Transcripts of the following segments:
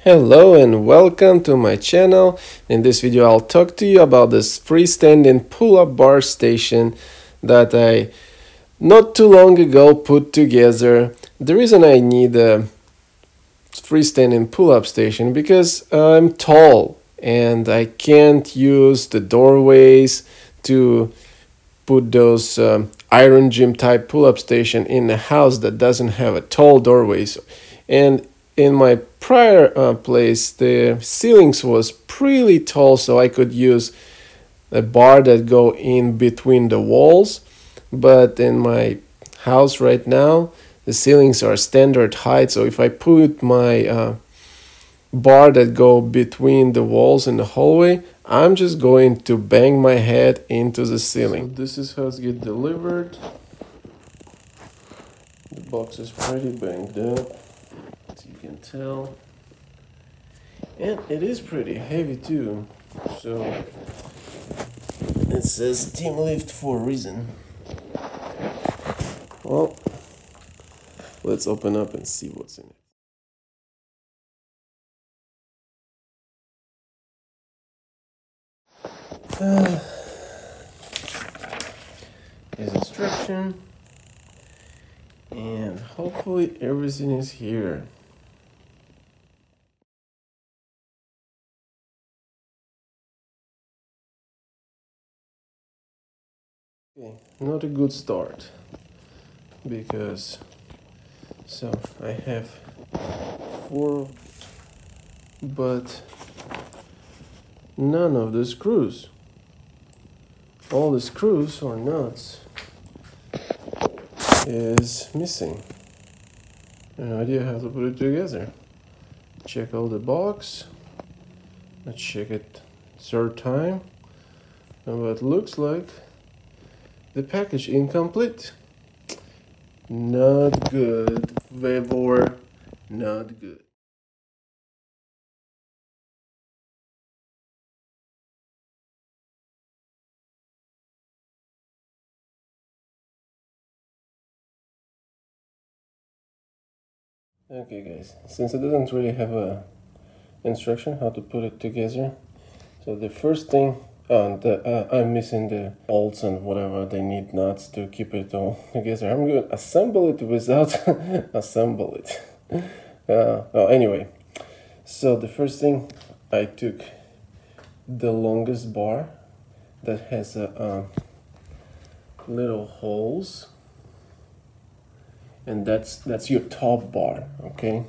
Hello and welcome to my channel. In this video I'll talk to you about this freestanding pull-up bar station that I not too long ago put together. The reason I need a freestanding pull-up station because I'm tall and I can't use the doorways to put those iron gym type pull-up station in a house that doesn't have a tall doorways. And in my prior place, the ceilings was pretty tall, so I could use a bar that go in between the walls. But in my house right now, the ceilings are standard height, so if I put my bar that go between the walls in the hallway, I'm just going to bang my head into the ceiling. So this is how it gets delivered. The box is pretty banged up, as you can tell. And it is pretty heavy too. So it says team lift for a reason. Well, let's open up and see what's in it. Here's instruction, and hopefully everything is here. Okay, not a good start because I have 4, but none of the screws. All the screws or nuts is missing. No idea how to put it together. Check all the box. Let's check it third time. And what looks like the package incomplete. Not good, vevor. Not good. Okay guys, since it doesn't really have a instruction how to put it together, so the first thing, I'm missing the bolts and whatever they need nuts to keep it all together. I'm going to assemble it without assemble it. Anyway, so the first thing, I took the longest bar that has a little holes. And that's your top bar, okay?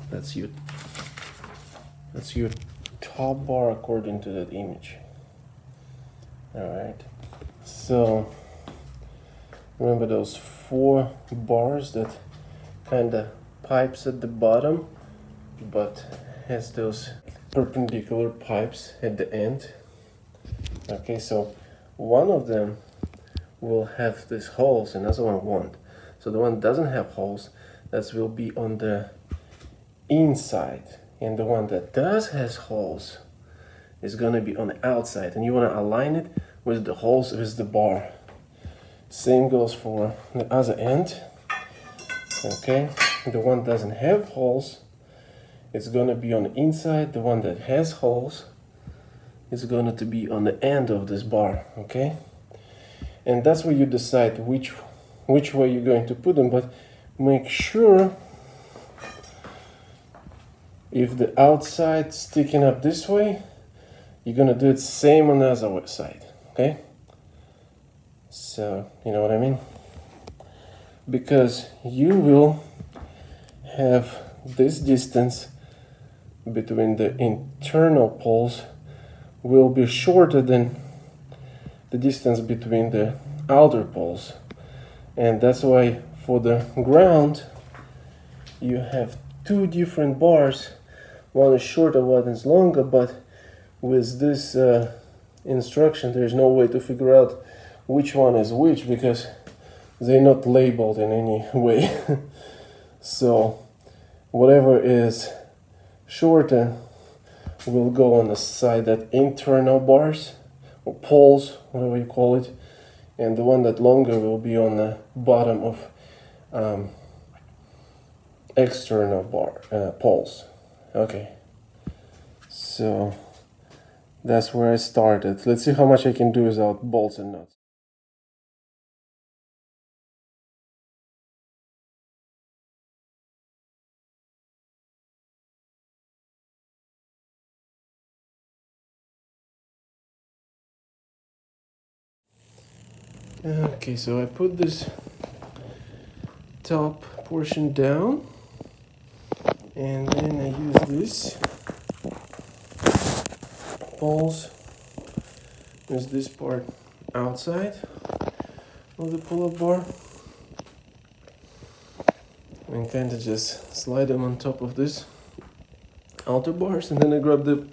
That's your top bar according to that image. All right. So remember those 4 bars that kind of pipes at the bottom, but has those perpendicular pipes at the end. Okay, so one of them will have these holes, and another one won't. So the one that doesn't have holes, that will be on the inside. And the one that does has holes is gonna be on the outside. And you wanna align it with the holes with the bar. Same goes for the other end. Okay, the one that doesn't have holes, it's gonna be on the inside. The one that has holes is gonna to be on the end of this bar, okay? And that's where you decide which way you're going to put them, but make sure if the outside sticking up this way, you're gonna do it same on the other side, okay? So, you know what I mean? Because you will have this distance between the internal poles will be shorter than the distance between the outer poles. And that's why for the ground you have 2 different bars. One is shorter, one is longer, but with this instruction there's no way to figure out which one is which because they're not labeled in any way. So whatever is shorter will go on the side that internal bars or poles, whatever you call it, and the one that longer will be on the bottom of external bar poles. Okay, so that's where I started. Let's see how much I can do without bolts and nuts. Okay, so I put this top portion down, and then I use this poles. There's this part outside of the pull-up bar, and kind of just slide them on top of this outer bars, and then I grab the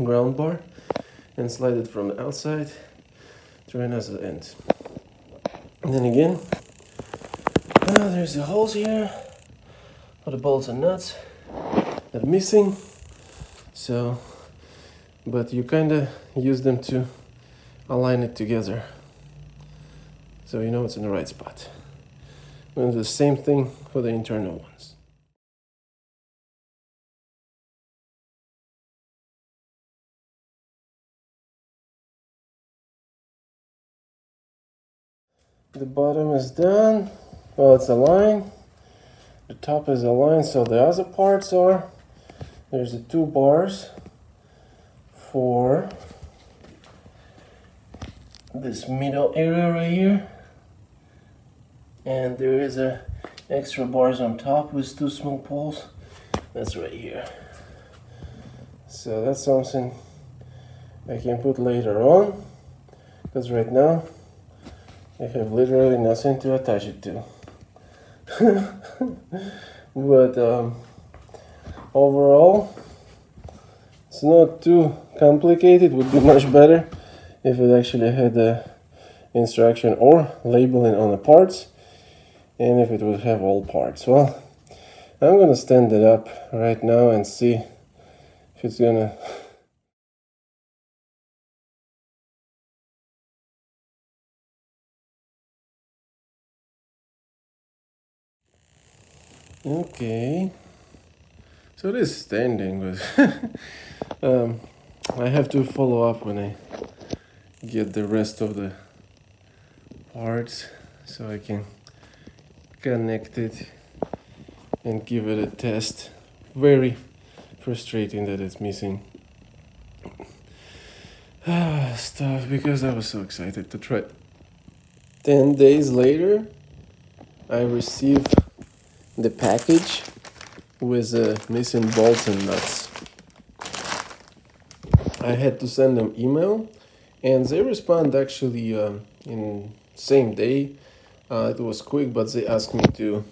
ground bar and slide it from the outside to another end. And then again, there's the holes here for the bolts and nuts that are missing. So, but you kind of use them to align it together, so you know it's in the right spot. We're gonna do the same thing for the internal ones. The bottom is done. Well, it's aligned. The top is aligned, so the other parts are, there's the two bars for this middle area right here, and there is a extra bars on top with two small poles. That's right here. So that's something I can put later on, because right now I have literally nothing to attach it to. But overall, it's not too complicated. It would be much better if it actually had the instruction or labeling on the parts, and if it would have all parts. Well, I'm gonna stand it up right now and see if it's gonna. Okay, so it is standing, but I have to follow up when I get the rest of the parts so I can connect it and give it a test. Very frustrating that it's missing stuff, because I was so excited to try. 10 days later, I received the package with missing bolts and nuts. I had to send them email, and they respond actually in same day. It was quick, but they asked me to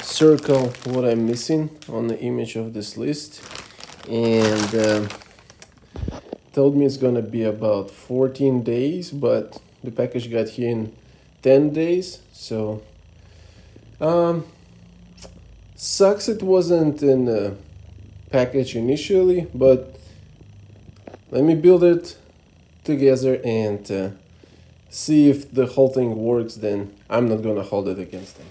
circle what I'm missing on the image of this list, and told me it's gonna be about 14 days, but the package got here in 10 days, so sucks it wasn't in the package initially, but let me build it together and see if the whole thing works. Then I'm not gonna hold it against them.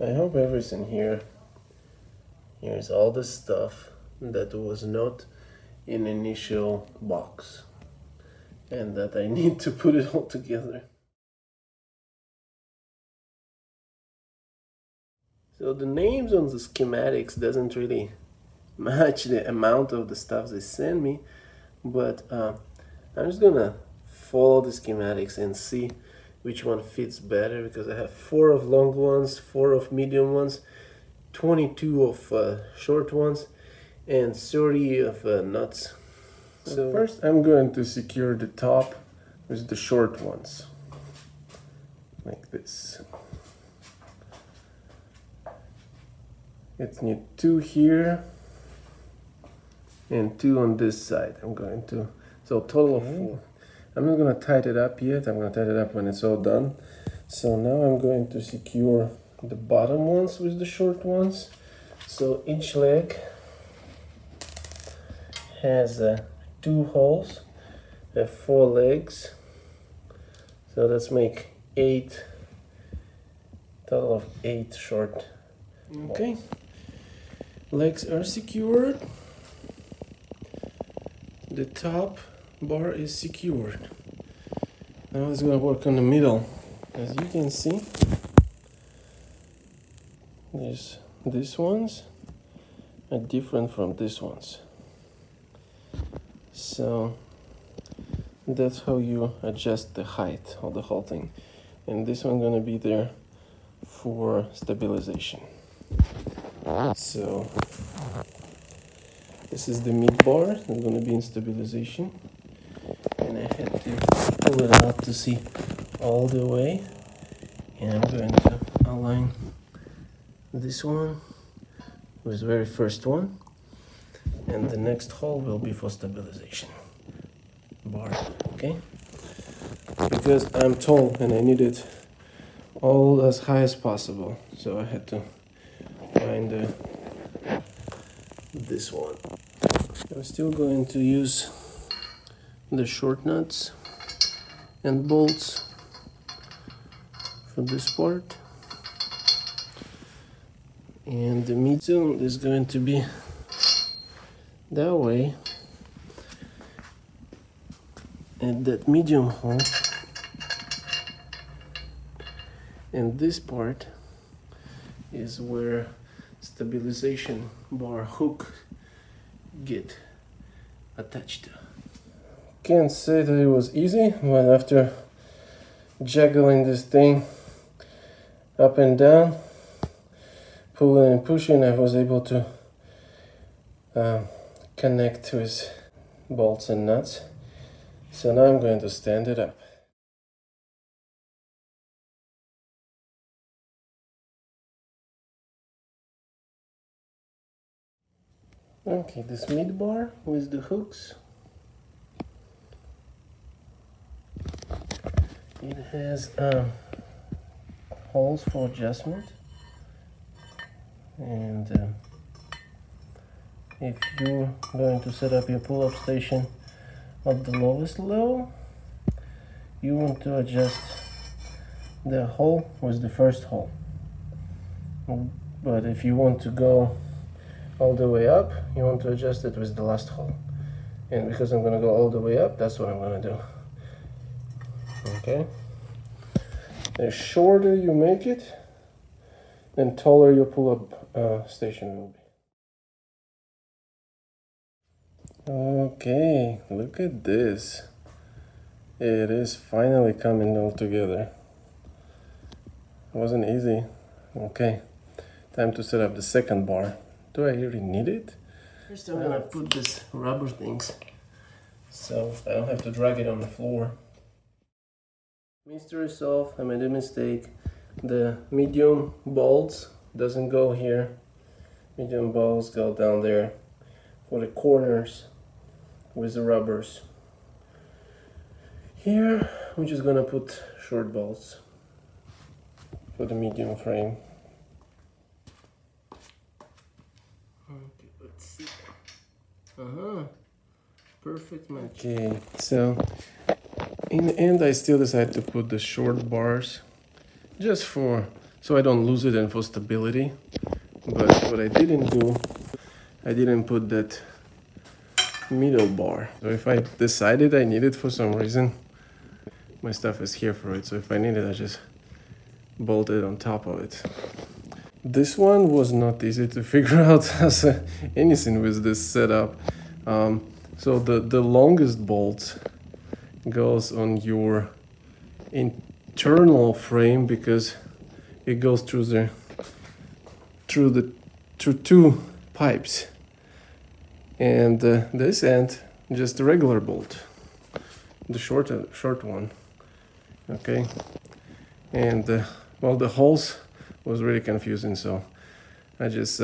I hope everything here's all the stuff that was not in initial box, and that I need to put it all together. So the names on the schematics doesn't really match the amount of the stuff they send me, but I'm just gonna follow the schematics and see which one fits better, because I have 4 of long ones, 4 of medium ones, 22 of short ones, and 30 of nuts. So first I'm going to secure the top with the short ones, like this. It needs 2 here and 2 on this side. I'm going to, so total of 4. I'm not going to tighten it up yet. I'm going to tighten it up when it's all done. So now I'm going to secure the bottom ones with the short ones. So each leg has 2 holes, 4 legs. So let's make total of 8 short. Okay, legs are secured. The top bar is secured. Now let's go work on the middle. As you can see, these ones are different from these ones. So that's how you adjust the height of the whole thing. And this one gonna be there for stabilization. So this is the mid bar that's gonna be in stabilization. And I had to pull it out to see all the way. And I'm going to align this one with the very first one. And the next hole will be for stabilization bar, okay? Because I'm tall and I need it all as high as possible, so I had to find this one. I'm still going to use the short nuts and bolts for this part, and the medium is going to be that way, and that medium hole, and this part is where stabilization bar hook get attached to. Can't say that it was easy, but after juggling this thing up and down, pulling and pushing, I was able to connect with bolts and nuts. So now I'm going to stand it up. Okay, this mid bar with the hooks, it has holes for adjustment, and if you're going to set up your pull-up station at the lowest level, you want to adjust the hole with the first hole. But if you want to go all the way up, you want to adjust it with the last hole. And because I'm going to go all the way up, that's what I'm going to do. Okay? The shorter you make it, the taller your pull-up station will be. Okay, look at this. It is finally coming all together. It wasn't easy. Okay, time to set up the second bar. Do I really need it? First I'm gonna put this rubber things so I don't have to drag it on the floor. Mystery solved. I made a mistake. The medium bolts doesn't go here. Medium bolts go down there for the corners with the rubbers. Here we're just gonna put short bolts for the medium frame. Okay, let's see. Perfect match. Okay, so in the end I still decided to put the short bars just so I don't lose it and for stability. But what I didn't do, I didn't put that middle bar. So if I decided I need it for some reason, my stuff is here for it. So if I need it, I just bolt it on top of it. This one was not easy to figure out as anything with this setup. So the longest bolt goes on your internal frame because it goes through two pipes, and this end just a regular bolt, the short one. Okay, and well, the holes was really confusing, so I just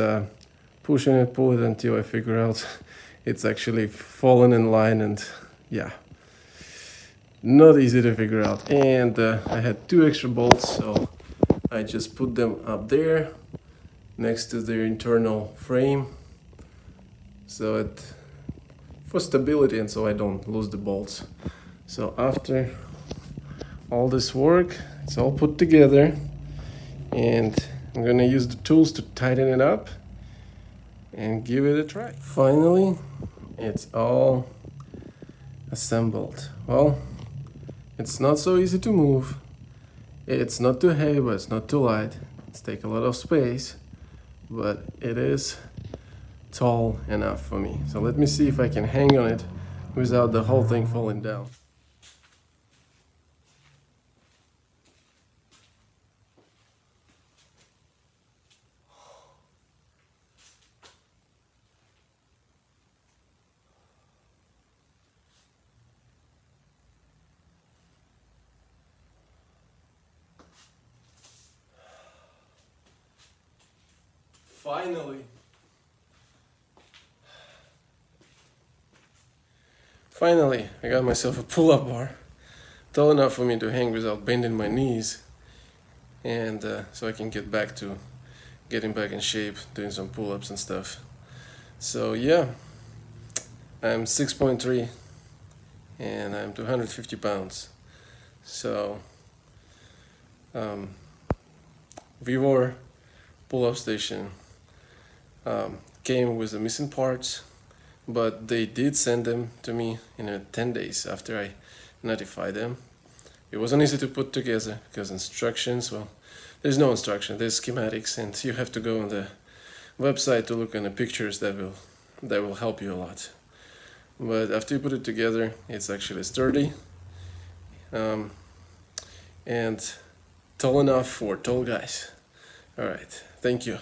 pull it until I figure out it's actually fallen in line, and yeah, not easy to figure out. And I had 2 extra bolts, so I just put them up there next to their internal frame, so for stability and so I don't lose the bolts. So after all this work, it's all put together, and I'm gonna use the tools to tighten it up and give it a try. Finally, it's all assembled. Well, it's not so easy to move. It's not too heavy, but it's not too light. It's take a lot of space, but it is tall enough for me. So let me see if I can hang on it without the whole thing falling down. Finally, I got myself a pull-up bar, tall enough for me to hang without bending my knees, and so I can get back to getting back in shape, doing some pull-ups and stuff. So yeah, I'm 6.3 and I'm 250 pounds. So vevor pull-up station came with the missing parts, but they did send them to me in 10 days after I notified them. It wasn't easy to put together because instructions, well, there's no instruction, there's schematics, and you have to go on the website to look at the pictures that will help you a lot. But after you put it together, it's actually sturdy and tall enough for tall guys. All right, thank you.